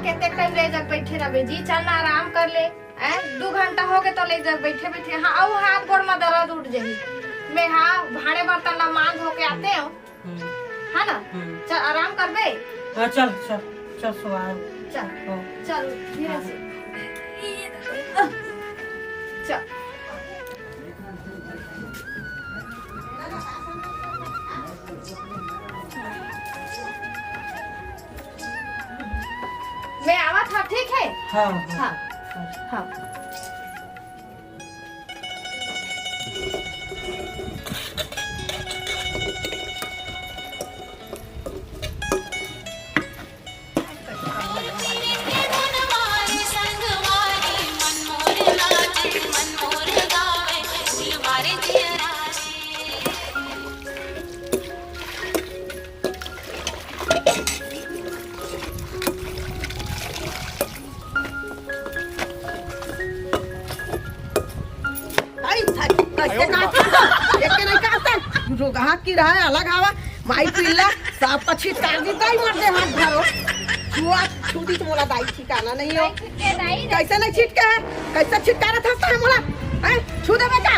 केते टाइम ले जा बैठे रहे जी, चल ना आराम कर ले। 2 घंटा हो गए तो ले जा बैठे बैठे। हाँ और हाथ गोड़ में दर्द उठ जाही। मैं हाँ भाड़े बर्तन ला मान धो के आते हो है ना। चल आराम कर बे। हाँ चल चल चल सुबह चल चल धीरे से चल। मैं आवा था ठीक है। हाँ हाँ हाँ की रहा है अलग हवा माई पिल्ला सब पछी काट दी दाई मर दे हाथ धरो छुआ छुदी तो मोला दाई ठिकाना नहीं हो। कैसे नहीं छिटके है कैसे छिटका रहा था है मोला हैं छू दे बेटा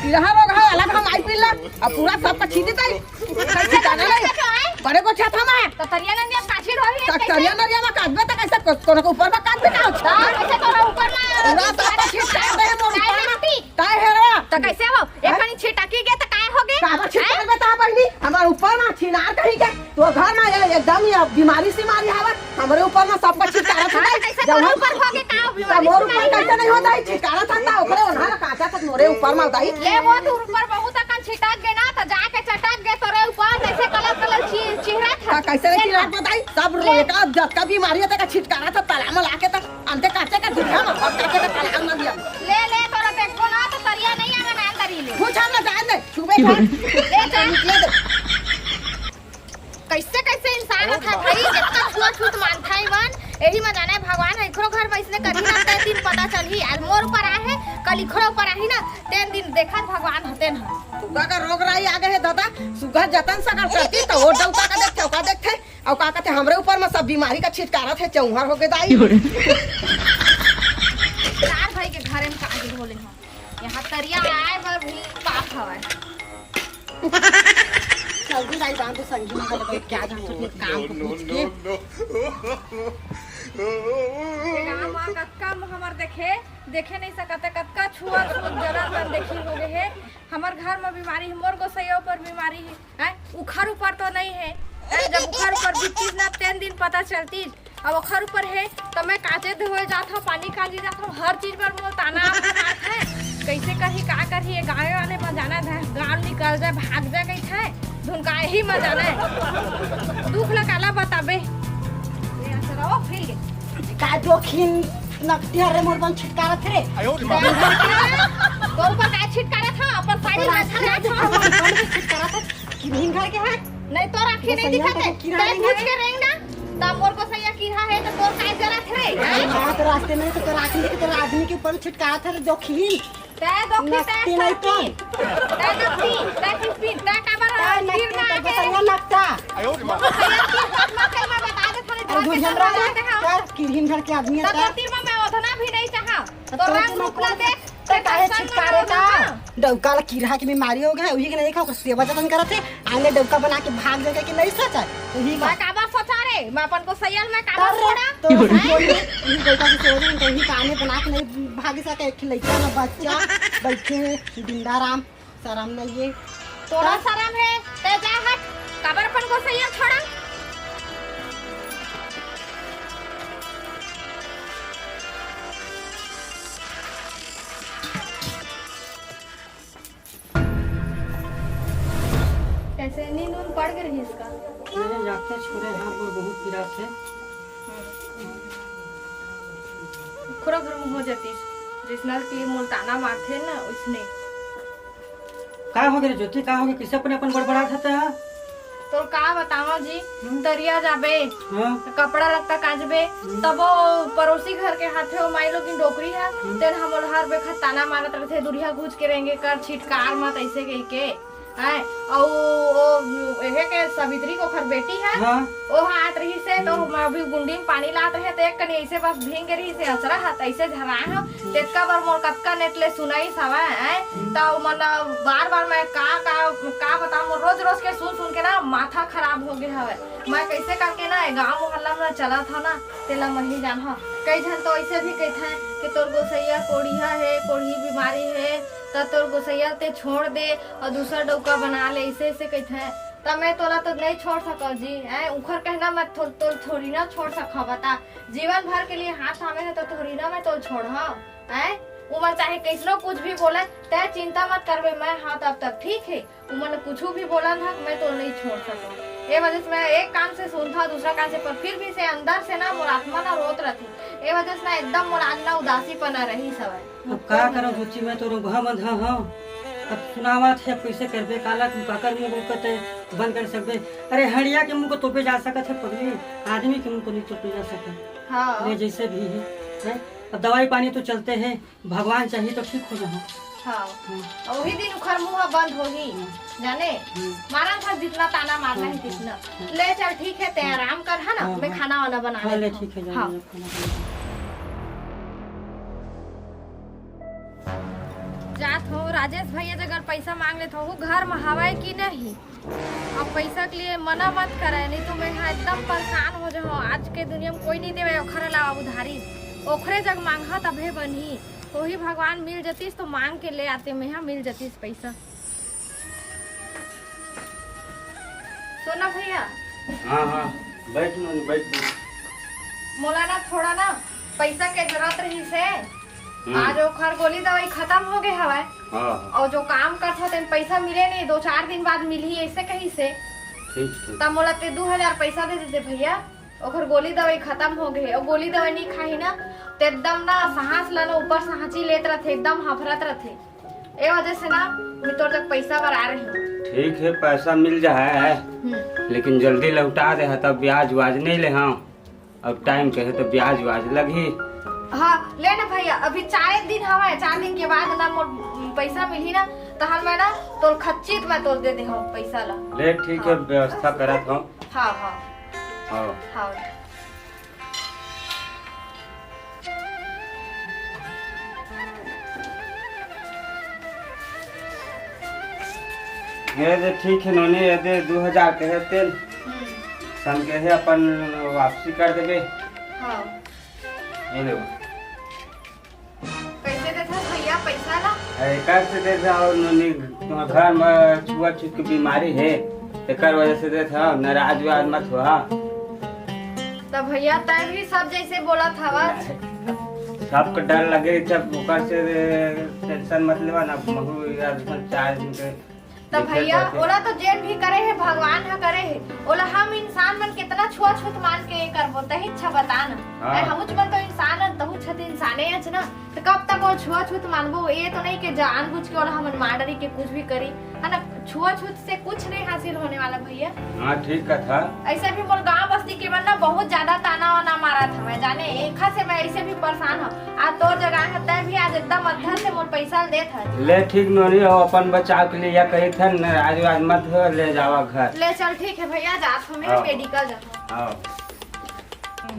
रहा लोग है अलग हम माई पिल्ला अब पूरा सब पछी दी दाई कैसे ठिकाना नहीं बड़े को छा था मैं तो तरिया नदिया काछी रही है। तरिया नदिया में काटबे त कैसे कोनो के ऊपर में काटबे ना अच्छा कैसे तोरा ऊपर में पूरा सब पछी काट दे मोर ऊपर में काय है रे तो कैसे हो एकनी छिटकी गए तो काय हो गए काबा छिटका बता बहनी हमारे ऊपर में छिनार कहीं के तो घर में एकदम ये बीमारी से मारी हवा हमारे ऊपर में सब पछी काट था कैसे तोरा ऊपर हो गए का बीमारी मोर ऊपर कैसे नहीं होता है छिटकारा था ओकरे ओना काटा तक मोरे ऊपर में दाई ले वो तो ऊपर बहुत अकन छिटक गए ना तो जाके चटक गए तोरे ऊपर कैसे कलर कलर चेहरा था कैसे नहीं चिराग बताई सब रोएगा जब का बीमारी है तक छिटकारा था ताला में लाके तक अंते काटे का दुनिया में और काटे का ताला में दिया ले तोरा देखो ना तो तरिया नहीं आना ना अंदर ही ले कुछ हम ना जान दे सुबह ले जा निकले दे कैसे कैसे इंसान था भाई कितना छुआ छूत मानता है वन यही में जाना है भगवान है इखरो घर में इसने कभी ना तय दिन पता चली आज मोर ऊपर आए है कल इखरो ऊपर आई ना तेन दिन देखा भगवान हते ना सुगा का रोग राई आ गए है दादा सुगा जतन सकर करती तो वो डौका का देखते का देखते और का कहते हमरे ऊपर में सब बीमारी का छिटकारा थे चौहर हो गए दाई चार भाई के घरे में काहे बोले हम यहां तरिया आए पर भी पाप हवा जल्दी दाई बांध संगी में लगे क्या जान तो काम को पूछ के गांव कक्का हमर देखे नहीं सकते कक्का छुआ जरा मन देखी हो गए है हमर घर में बीमारी है मोर गोसैया पर बीमारी है उखर ऊपर तो नहीं है जब उखर ऊपर बिकती ना 3 दिन पता चलती अब उखर ऊपर है तो मैं काचे धोए जाता हूँ पानी काजी जाता हूँ हर चीज पर मोर ताना है कैसे कही का करी गाँव वाले में जाना है गाँव निकल जाए भाग जाए कैसे है धुनका ही में जाना है दुख लगाला बताबे फिर का जोखिम नकटी हरे मोर बन छिटकारा थे तो ऊपर का छिटकारा था अपन साड़ी में छिटकारा था किन्हीं घर के है नहीं तो राखी नहीं दिखाते ते पूछ के रहेंगे ना तब मोर को सैया कीड़ा है तो तोर काय जरा थे हां तो रास्ते में तो राखी के तो आदमी के ऊपर छिटकारा था जोखिम ते दोखी ते नहीं तो ते नकटी ते किसपिन ते का बार गिर ना के सैया लगता आयो सैया की बात मत कर मैं बता दे थाने घर किन्हीं घर के आदमी है तो तीर में मैं ओधना भी नहीं चाहा तो रंग रूपला देख ते काहे छिटकारे का डौका ला कीड़ा की बीमारी हो गया वही के नहीं देखा ओकर सेवा जतन करत है आने डौका बना के भाग जाके कि नहीं सच है वही मैं काबा सोचा रे मैं अपन को सैयल में काबा छोड़ा तो वही डौका की सेवा जतन कहीं काने बना के नहीं भाग सके एक लड़का ना बच्चा बैठे जिंदा राम शर्म नहीं है तोरा शर्म है ते जा हट काबर अपन को सैयल छोड़ा कैसे नींद पड़ गई इसका मेरे जागते छोरे यहाँ पर बहुत पीड़ा थे खुरा घर में हो जाती जिसना की मुल्ताना माथे ना उसने का हो गए ज्योति का हो गए किसे अपने अपन बड़बड़ा था तो का बतावा जी दरिया जाबे हां कपड़ा लगता काजबे तब वो पड़ोसी घर के हाथे वो माई लोग की डोकरी है तेन हम हर बेखत ताना मारत रहे दुरिया घुस के रहेंगे कर छिटकार मत ऐसे कह के है और एहे के सावित्री को खर बेटी है हाँ ओ हाथ रही से तो हम अभी गुंडी में पानी लात रहे तो एक कनी ऐसे बस भींग रही से असरा हाथ ऐसे झरा है तेतका बार मोर कतका नेटले सुनाई सवा है तो मन बार बार मैं का बताऊं रोज रोज के सुन के ना माथा खराब हो गया है मैं कैसे करके ना गांव मोहल्ला में चला था ना तेला मही जान हा कई जन तो ऐसे भी कहते हैं कि तोर गोसैया कोढ़िया है कोढ़ी बीमारी है तो तोर गोसैया ते छोड़ दे और दूसरा डौका बना ले ऐसे ऐसे कहते हैं तब मैं तोला तो नहीं छोड़ सको जी है उखर कहना मैं थोड़ी ना छोड़ सका बता जीवन भर के लिए हाथ थामे है तो थोड़ी ना मैं तो छोड़ है उमर चाहे कैसनो कुछ भी बोले तय चिंता मत करबे मैं हाँ तब ठीक है उमर ने कुछ भी बोला था मैं तो नहीं छोड़ सका ये वजह से मैं एक कान से सुनता दूसरा कान से पर फिर भी से अंदर से ना मोर आत्मा ना रोत रहती ये वजह से ना एकदम मोर आज ना उदासी पना रही सब अब का करो सोची मैं तो रुहा बंद हाँ अब सुनावा थे अब कैसे करबे काला काकर मुंह को कते बंद कर सकबे अरे हड़िया के मुंह को तोपे जा सकत है पगली आदमी के मुंह को नहीं तोपे जा सके हाँ ये जैसे भी है अब दवाई पानी तो चलते हैं भगवान चाहिए तो ठीक हो जाओ हाँ वही दिन उखर मुंह बंद होगी जाने मारा था जितना ताना मारना है जितना ले चल ठीक है ते आराम कर है ना मैं खाना वाना बना ले ठीक है हाँ। जात हो राजेश भैया अगर पैसा मांग लेते हो घर में हवाई की नहीं अब पैसा के लिए मना मत करे नहीं तो मैं यहाँ एकदम परेशान हो जाओ आज के दुनिया में कोई नहीं देवे ओखरे अलावा उधारी ओखरे जग मांगा तबे बनी वही भगवान मिल जतीस तो मांग के ले आते मैं यहाँ मिल जतीस पैसा सोना भैया हाँ बैठ मोला ना थोड़ा ना पैसा के जरूरत रही से आज ओखर गोली दवाई खत्म हो गए हवा और जो काम करते तेन पैसा मिले नहीं 2-4 दिन बाद मिली ऐसे कहीं से तब मोला ते 2000 पैसा दे देते भैया ओखर गोली दवाई खत्म हो गए और गोली दवाई नहीं खाई ना तो एकदम ना सांस लाना ऊपर सांची लेते रहते एकदम हफरत रहते ए वजह से ना मैं तोर तक पैसा बरा रही हूँ ठीक है पैसा मिल जाए लेकिन जल्दी लौटा दे तब ब्याज वाज नहीं ले हाँ अब टाइम कहे तो ब्याज वाज लगी हाँ ले ना भैया अभी 4 दिन हवा है 4 दिन के बाद ना मोर पैसा मिली ना तो हम मैं ना तोर खच्चित मैं तोर दे दे हूँ पैसा ला ले ठीक है व्यवस्था करा था हाँ हाँ हाँ हाँ ये दे ठीक है नोने ये दे 2000 कहे तेल सन के है अपन वापसी कर देबे हाँ ये लो कैसे देता भैया पैसा ला कैसे दे जाओ नोनी तुम्हारे घर में छुआछूत की बीमारी है एक वजह से दे था नाराज वाज मत हो हाँ तो भैया तय भी सब जैसे बोला था बस सबको डर लगे जब ऊपर से टेंशन मत लेवा ना महू यार 4 दिन के तो भैया ओला तो जेल भी करे है भगवान हा करे है ओला हम इंसान मन कितना छुआछूत मान के करबो तही अच्छा बता ना हम मन तो इंसान है तहु छत इंसाने है ना तो कब तक वो छुआछूत मानबो ये तो नहीं कि जानबूझ के ओला हम मार डरी के कुछ भी करी है ना छुआछूत से कुछ नहीं हासिल होने वाला भैया हाँ ठीक है था ऐसे भी मोर गांव बस्ती के मन ना बहुत ज्यादा ताना वाना मारा था मैं जाने एखा से मैं ऐसे भी परेशान हूँ आज तोर जगह है तय भी आज एकदम अधर से मोर पैसा दे था ले ठीक नोनी हो अपन बचाव के लिए या कही था नाराज वाज मत हो ले जावा घर ले चल ठीक है भैया जात हूँ मैं मेडिकल जाता हाँ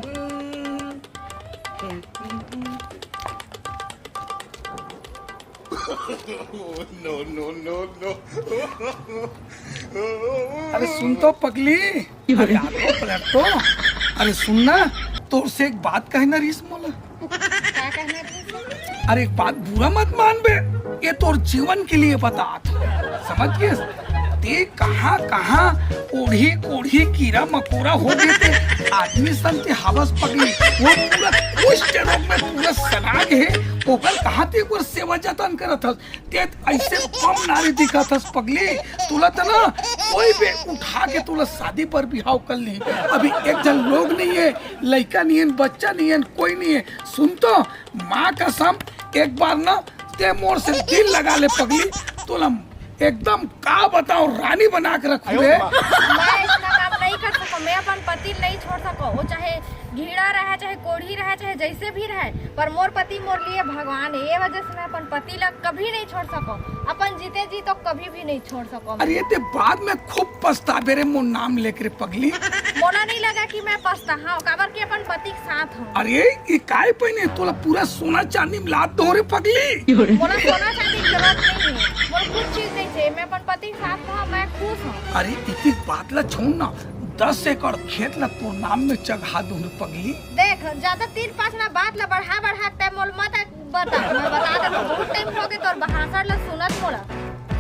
no. अरे सुन तो पगली अरे आगे पलट तो अरे सुनना तो से एक बात कहना रीस मोला क्या कहना है अरे एक बात बुरा मत मान बे ये तोर जीवन के लिए बता समझ गए ते कहाँ ओढ़ी कोढ़ी कीड़ा मकोड़ा हो गए थे आदमी सन ते हवस पगली वो पूरा कुष्ठ रोग में पूरा सनाग है ओकर कहाँ ते एक बार सेवा जतन करत हस ते ऐसे कम नारी दिखत हस पगली तुला त ना कोई भी उठा के तुला शादी पर बिहाव कर ली अभी एक जन लोग नहीं है लड़का नहीं है बच्चा नहीं है कोई नहीं है सुन तो माँ कसम एक बार ना ते मोर से दिल लगा ले पगली तुला एकदम का बताओ रानी बना के रखू रे मैं इतना काम नहीं कर सकूं मैं अपन पति नहीं छोड़ सकूं वो चाहे घीड़ा रहे चाहे कोढ़ी रहे चाहे जैसे भी रहे, पर मोर पति मोर लिए भगवान है। ये वजह से मैं अपन पति ला कभी नहीं छोड़ सको, अपन जीते जी तो कभी भी नहीं छोड़ सको। अरे ते बाद में खूब पछतावे रे मोर नाम लेकर पगली। मोला नहीं लगा कि मैं पछता हूँ, काबर कि अपन पति के साथ हूँ। अरे ये काय पहने तोला पूरा सोना चांदी मिला दो रे पगली। मोला सोना चांदी की जरूरत नहीं है, मोला कुछ चीज नहीं चाहिए, मैं अपन पति के साथ हूँ, मैं खुश हूँ। अरे इतनी बात ला छोड़ ना, 10 एकड़ खेत ला तोर नाम में चढ़ा दो रे पगली। देख ज्यादा 3-5 ना बात ला बढ़ा टाइम मोल मत बता, मैं बता दे बहुत टाइम हो गए तोर बहासर ला सुनत मोला।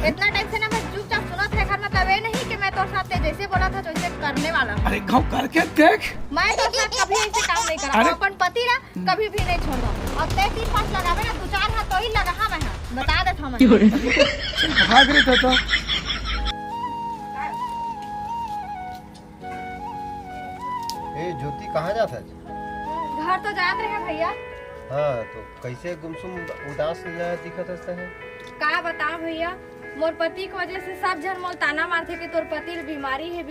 इतना टाइम से ना मैं चुपचाप सुनत है, घर मतलब ये नहीं कि मैं तोर साथ जैसे बोला था वैसे करने वाला हूँ। अरे गाँव करके देख, मैं तोर साथ कभी ऐसे काम नहीं करा, अरे- अपन पति ला कभी भी नहीं छोड़ा। और ते 3-5 लगावे ना 2-4 हाथ तो ही लगा हाँ मैं बता देता हूँ मैं। भाग रहे तो ए ज्योति कहाँ जाता है? घर तो जात रहे भैया। हाँ तो कैसे गुमसुम उदास दिखत है? का बता भैया, मोर पति की वजह से सब जन मोल ताना मारते कि तोर पति बीमारी है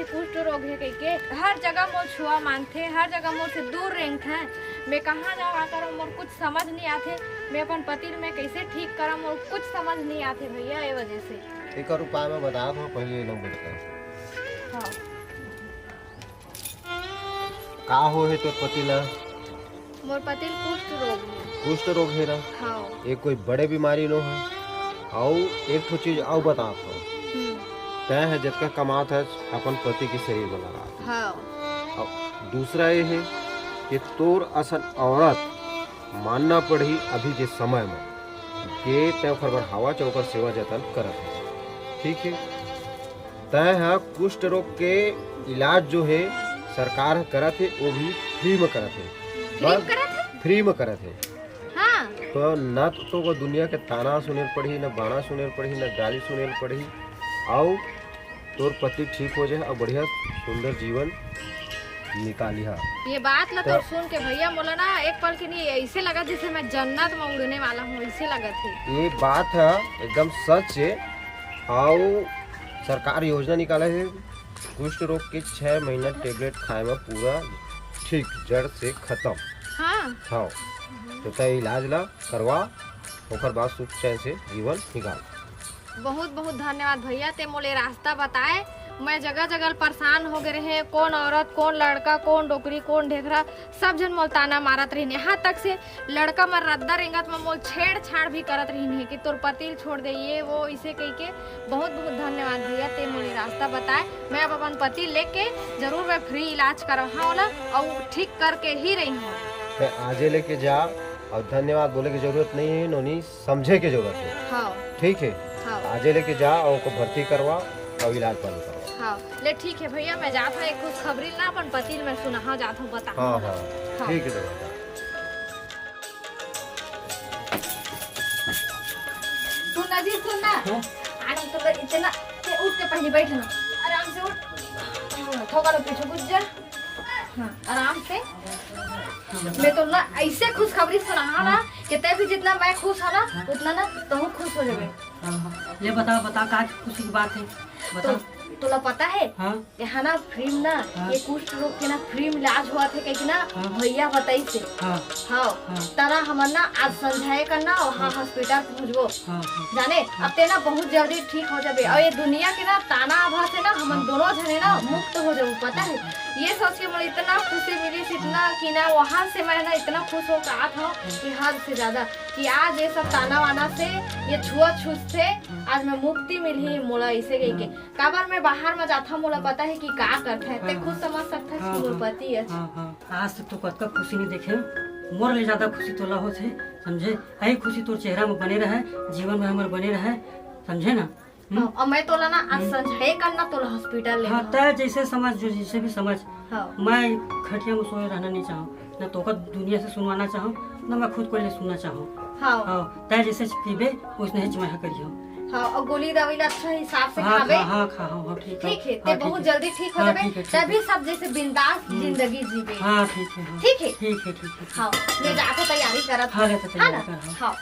कुष्ठ रोग है कह के। हर जगह मोल छुआ मांगते, हर जगह मोर से दूर रेंगते हैं। मैं कहाँ जाऊँ आकर मोर कुछ समझ नहीं आते, मैं अपन पति में कैसे ठीक करा मोर कुछ समझ नहीं आते भैया। ये वजह से एक और उपाय मैं बता दूँ, पहले लोग बोलते हाँ। का हो है तो पति ला? मोर पति कुष्ठ रोग है। कुष्ठ रोग है ना? हाँ। एक कोई बड़े बीमारी नो है। और एक तो चीज और बता तय है जितना कमात है अपन पति के शरीर में लगा। हाँ। और दूसरा ये है कि तोर असल औरत मानना पड़ी अभी के समय में के तय खबर हवा चौकर सेवा जतन करत है, ठीक है। तय है कुष्ठ रोग के इलाज जो है सरकार करत है, वो भी फ्री में करत है, बस फ्री में करत है। हाँ। तो न तो वो दुनिया के ताना सुने पड़ी, न बाणा सुने पड़ी, न गाली सुने पड़ी, और तोर पति ठीक हो जाए और बढ़िया सुंदर जीवन निकाली। हाँ ये बात ला तो सुन के भैया मोला ना एक पल के नहीं ऐसे लगा जैसे मैं जन्नत में उड़ने वाला हूँ, ऐसे लगा थे। ये बात है एकदम सच है। और सरकार योजना निकाला है कुष्ठ रोग के 6 महीना टेबलेट खाए में पूरा ठीक जड़ से खत्म। हाँ। हाँ तो तय इलाज ला करवा, ओकर बाद सुख चैन से जीवन निकाल। बहुत बहुत धन्यवाद भैया, ते मोले रास्ता बताए। मैं जगह जगह परेशान हो गए रहे, कौन औरत कौन लड़का कौन डोकरी कौन ढेकरा सब जन मोल ताना मारत रही। यहाँ तक से लड़का मर रद्दा रेंगत में मोल छेड़छाड़ भी करत रही कि तोर पति छोड़ दे ये वो इसे कह के। बहुत बहुत धन्यवाद भैया, ते मोले रास्ता बताए। मैं अब अपन पति लेके जरूर मैं फ्री इलाज करवा और ठीक करके ही रही हूँ। आजे लेके जा, और धन्यवाद बोले की जरूरत नहीं है, नोनी समझे की जरूरत है। हाँ। ठीक है। हाँ। आजे लेके जा और उनको भर्ती करवा और इलाज पानी करवा। हाँ ले ठीक है भैया, मैं जाता हूँ एक कुछ खबरी ना अपन पति में सुना हाँ जाता हूँ बता। हाँ हाँ हाँ। ठीक है दादा। सुन जी सुनना, आज तो इतना उठ के पहले बैठना, आराम से उठ, थोड़ा लो पीछे कुछ जा। हाँ आराम से। मैं तो ना ऐसे खुशखबरी सुना ना कि ते भी जितना मैं खुश है ना उतना ना तुम खुश हो जाओगे। ले बताओ का खुशी की बात है, बताओ। तुला पता है हाँ? यहाँ ना फ्री में ना ये कुष्ठ रोग के ना फ्री में इलाज हुआ थे कहीं ना भैया बताई से। हाँ। हाँ तारा हमर ना आज समझाए करना और हाँ हॉस्पिटल पहुँचबो। हाँ। जाने अब ते ना बहुत जल्दी ठीक हो जाबे और ये दुनिया के ना ताना आभा से ना हम दोनों जने ना मुक्त हो जाबो। पता है ये सोच के मुझे इतना खुशी मिली इतना कि ना वहाँ से मैं ना इतना खुश हो रहा था कि हद से ज्यादा कि आज ये सब ताना वाना से ये छुआछूत से आज मैं मुक्ति मिली मोला इसे कह के। काबर मैं बाहर में जाता मोला पता है कि का करता है, ते खुद समझ सकता है कि मोर पति है। आज तक तो कतका खुशी नहीं देखे, मोर ले ज्यादा खुशी तोला हो थे, समझे। यही खुशी तोर चेहरा में बने रहे, जीवन में हमारे बने रहे, समझे ना। और मैं तोला ना आज समझाए करना तोला हॉस्पिटल ले। हाँ तय जैसे समझ जो जैसे भी समझ। हाँ। मैं खटिया में सोए रहना नहीं चाहूँ, न तो दुनिया से सुनवाना चाहूँ न मैं खुद को ले सुनना चाहूँ। हाँ। तय जैसे पीबे उसने ही चुमाहा करियो। हाँ और गोली दवाई अच्छा हिसाब से हाँ, खावे। हाँ खाओ ठीक है। ठीक है ते बहुत जल्दी ठीक हो जाबे, तभी सब जैसे बिंदास जिंदगी जीवे। हाँ ठीक है। ठीक है। ठीक है। हाँ मैं जाके तैयारी करत। हाँ हाँ ना। हाँ।